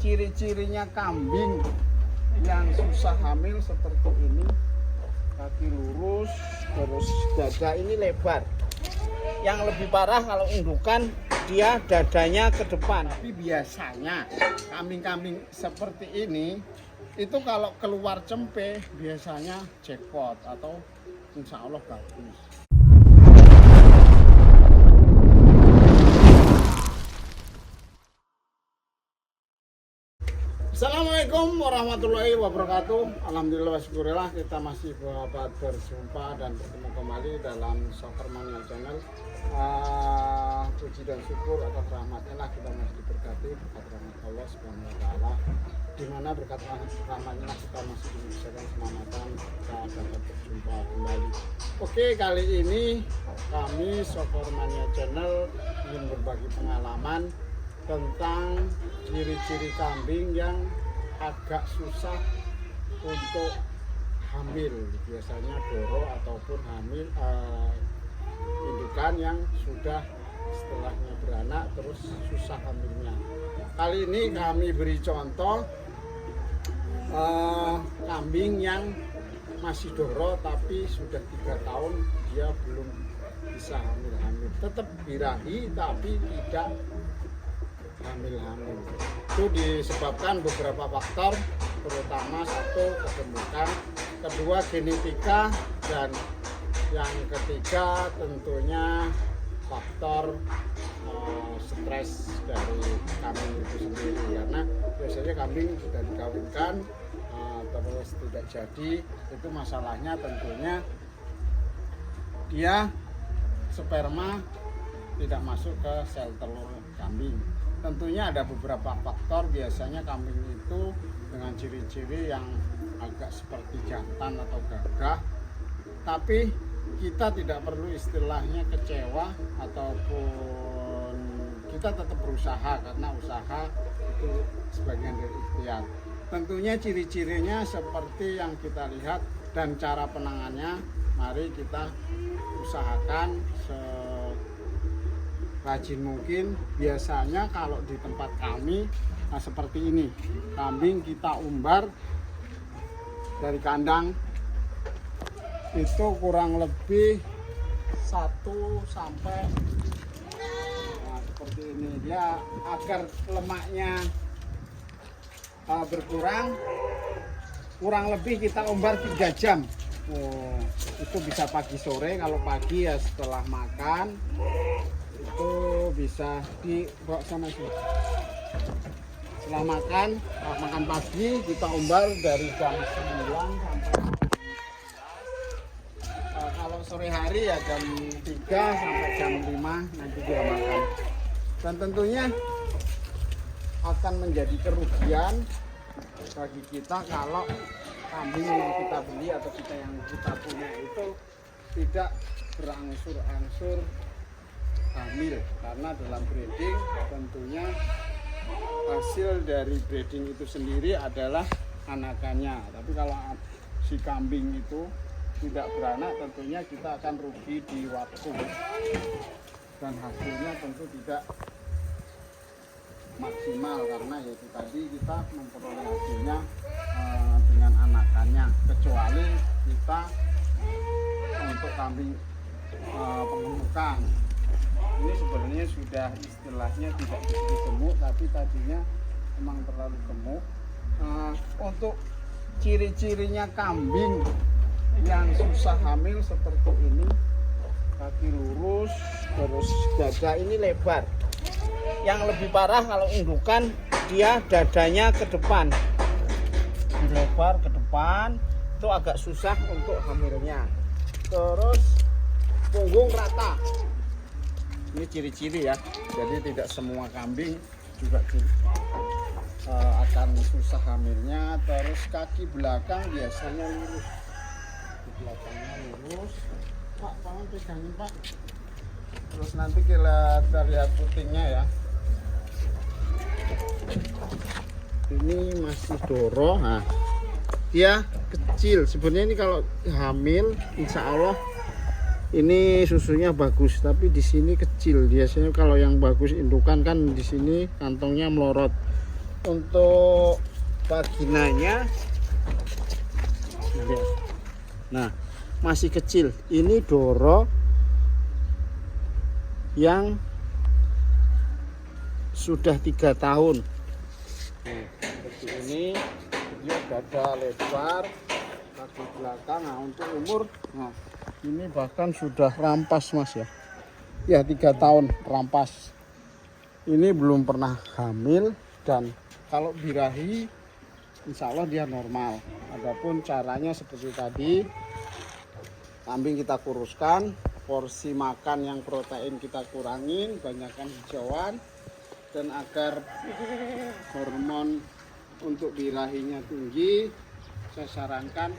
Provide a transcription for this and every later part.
ciri-cirinya kambing yang susah hamil seperti ini, kaki lurus, terus dada ini lebar. Yang lebih parah kalau indukan, dia dadanya ke depan. Tapi biasanya kambing-kambing seperti ini itu kalau keluar cempe biasanya jackpot atau insya Allah bagus. Assalamualaikum warahmatullahi wabarakatuh. Alhamdulillah syukurillah kita masih dapat berjumpa dan bertemu kembali dalam Soccer Mania Channel. Puji dan syukur atas rahmatnya lah kita masih diberkati berkat rahmat Allah Subhanahu wa taala. Di mana berkat rahmatnya lah kita masih diberikan keselamatan, kita dapat berjumpa kembali. Oke, kali ini kami Soccer Mania Channel ingin berbagi pengalaman tentang ciri-ciri kambing yang agak susah untuk hamil, biasanya doro ataupun hamil indukan yang sudah setelahnya beranak terus susah hamilnya. Kali ini kami beri contoh kambing yang masih doro tapi sudah 3 tahun dia belum bisa hamil, tetap birahi tapi tidak hamil. Itu disebabkan beberapa faktor, terutama satu kegemukan, kedua genetika, dan yang ketiga tentunya faktor stres dari kambing itu sendiri. Karena biasanya kambing sudah dikawinkan terus tidak jadi, itu masalahnya tentunya dia sperma tidak masuk ke sel telur kambing. Tentunya ada beberapa faktor, biasanya kambing itu dengan ciri-ciri yang agak seperti jantan atau gagah, tapi kita tidak perlu istilahnya kecewa ataupun kita tetap berusaha, karena usaha itu sebagian dari ikhtiar. Tentunya ciri-cirinya seperti yang kita lihat dan cara penangannya, mari kita usahakan rajin mungkin. Biasanya kalau di tempat kami seperti ini, kambing kita umbar dari kandang itu kurang lebih 1 sampai seperti ini, dia agar lemaknya berkurang, kurang lebih kita umbar 3 jam. Itu bisa pagi sore, kalau pagi ya setelah makan itu bisa dibawa sana sih. Setelah makan pagi kita umbar dari jam 9 sampai 11. Kalau sore hari ya jam 3 sampai jam 5 nanti dia makan. Dan tentunya akan menjadi kerugian bagi kita kalau kambing yang kita beli atau yang kita punya itu tidak berangsur-angsur hamil, karena dalam breeding tentunya hasil dari breeding itu sendiri adalah anakannya. Tapi kalau si kambing itu tidak beranak, tentunya kita akan rugi di waktu dan hasilnya tentu tidak maksimal, karena yaitu tadi kita memperoleh hasilnya dengan anakannya, kecuali kita untuk kambing pengemukan. Ini sebenarnya sudah istilahnya tidak begitu gemuk, tapi tadinya memang terlalu gemuk. Untuk ciri-cirinya kambing yang susah hamil seperti ini, kaki lurus, terus dada ini lebar. Yang lebih parah kalau indukan, dia dadanya ke depan, lebar ke depan, itu agak susah untuk hamilnya. Terus punggung rata. Ini ciri-ciri ya, jadi tidak semua kambing juga akan susah hamilnya. Terus kaki belakang biasanya lurus, di belakangnya lurus. Pak, tolong pegangin Pak. Terus nanti kita lihat putingnya ya. Ini masih doro, nah dia kecil. Sebenarnya ini kalau hamil, insya Allah ini susunya bagus, tapi di sini kecil. Biasanya kalau yang bagus indukan kan di sini kantongnya melorot. untuk vaginanya, nah masih kecil. Ini Doro yang sudah 3 tahun. Seperti ini, dia dada lebar, kaki belakang. Nah untuk umur, nah ini bahkan sudah rampas mas ya. Ya 3 tahun rampas. Ini belum pernah hamil dan kalau birahi insya Allah dia normal. Adapun caranya seperti tadi, kambing kita kuruskan, porsi makan yang protein kita kurangin, banyakkan hijauan, dan agar hormon untuk birahinya tinggi, saya sarankan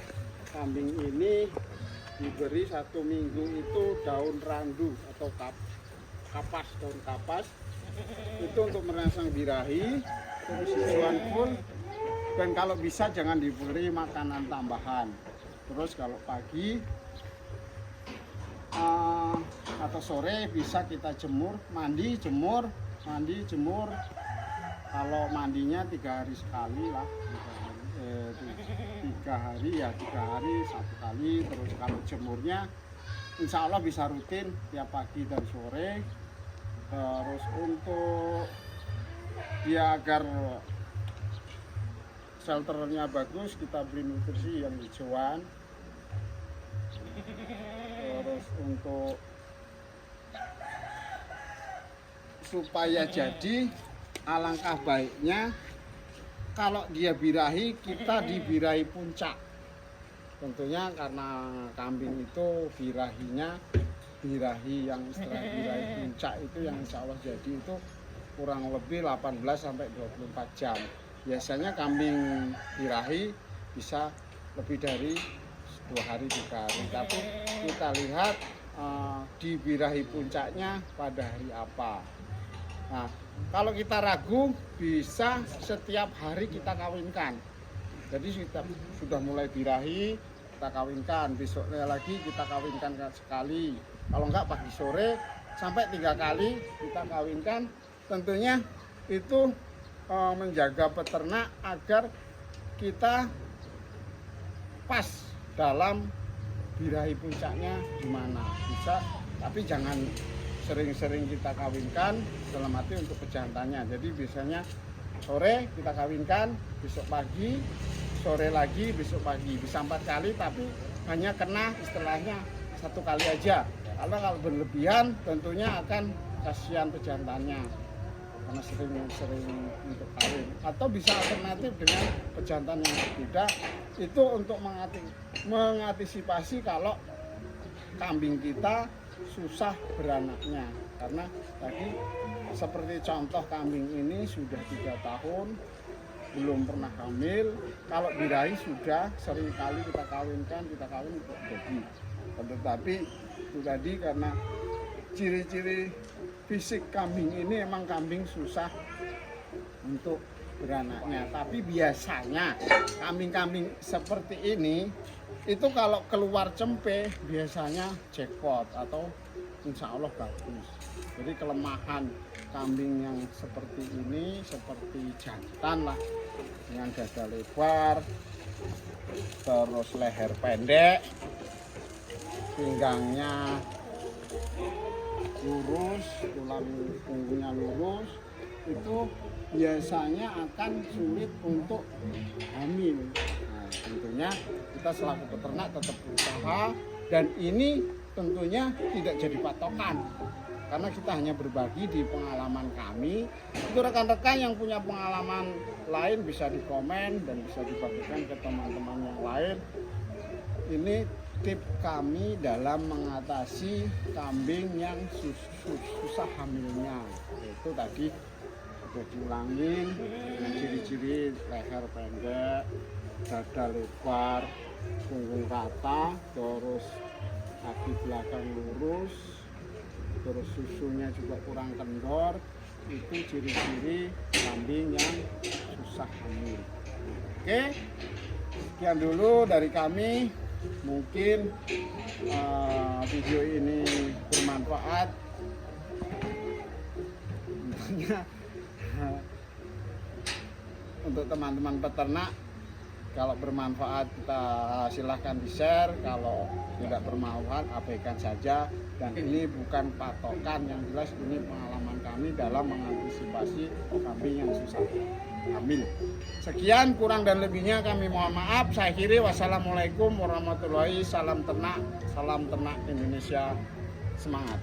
kambing ini diberi 1 minggu itu daun randu atau kapas, daun kapas itu untuk merangsang birahi, terus hijauan full. Dan kalau bisa jangan diberi makanan tambahan. Terus kalau pagi atau sore bisa kita jemur, mandi jemur. Kalau mandinya 3 hari sekali lah, 3 hari ya 3 hari 1 kali. Terus kalau jemurnya insya Allah bisa rutin tiap pagi dan sore. Terus untuk ya agar shelternya bagus, kita beri nutrisi yang hijauan. Terus untuk supaya jadi, alangkah baiknya kalau dia birahi, kita di birahi puncak. Tentunya karena kambing itu birahinya birahi yang setelah birahi puncak itu yang insya Allah jadi itu kurang lebih 18 sampai 24 jam. Biasanya kambing birahi bisa lebih dari 2 hari 3 hari. Tapi kita lihat di birahi puncaknya pada hari apa. Nah, kalau kita ragu bisa setiap hari kita kawinkan. Jadi kita sudah mulai birahi, kita kawinkan, besoknya lagi kita kawinkan sekali. Kalau enggak pagi sore sampai 3 kali kita kawinkan. Tentunya itu menjaga peternak agar kita pas dalam birahi puncaknya gimana bisa, tapi jangan sering-sering kita kawinkan dalam arti untuk pejantannya. Jadi biasanya sore kita kawinkan, besok pagi, sore lagi, besok pagi, bisa 4 kali, tapi hanya kena istilahnya 1 kali aja. Karena kalau berlebihan tentunya akan kasihan pejantannya karena sering untuk kawin. Atau bisa alternatif dengan pejantan yang berbeda, itu untuk mengantisipasi kalau kambing kita susah beranaknya. Karena tadi seperti contoh kambing ini sudah 3 tahun belum pernah hamil. Kalau birahi sudah sering kali kita kawin untuk baby. Tetapi itu tadi karena ciri-ciri fisik kambing ini emang kambing susah untuk beranaknya. Tapi biasanya kambing-kambing seperti ini itu kalau keluar cempe biasanya jackpot atau insya Allah bagus. Jadi kelemahan kambing yang seperti ini seperti jantan lah, dengan dada lebar, terus leher pendek, pinggangnya lurus, tulang punggungnya lurus, itu biasanya akan sulit untuk hamil. Nah, tentunya kita selaku peternak tetap berusaha, dan ini tentunya tidak jadi patokan karena kita hanya berbagi di pengalaman kami. Itu rekan-rekan yang punya pengalaman lain bisa dikomen dan bisa dibagikan ke teman-teman yang lain. Ini tip kami dalam mengatasi kambing yang susah hamilnya. Itu tadi sudah diulangin dengan ciri-ciri leher pendek, dada lebar, punggung rata, terus kaki belakang lurus, terus susunya juga kurang kendor. Itu ciri-ciri kambing yang susah hamil. Oke, sekian dulu dari kami. Mungkin video ini bermanfaat. untuk teman-teman peternak, kalau bermanfaat kita silahkan di-share, kalau tidak bermanfaat abaikan saja. Dan ini bukan patokan, yang jelas ini pengalaman kami dalam mengantisipasi kambing yang susah hamil. Sekian, kurang dan lebihnya kami mohon maaf. Saya akhiri, wassalamualaikum warahmatullahi wabarakatuh. Salam ternak Indonesia, semangat.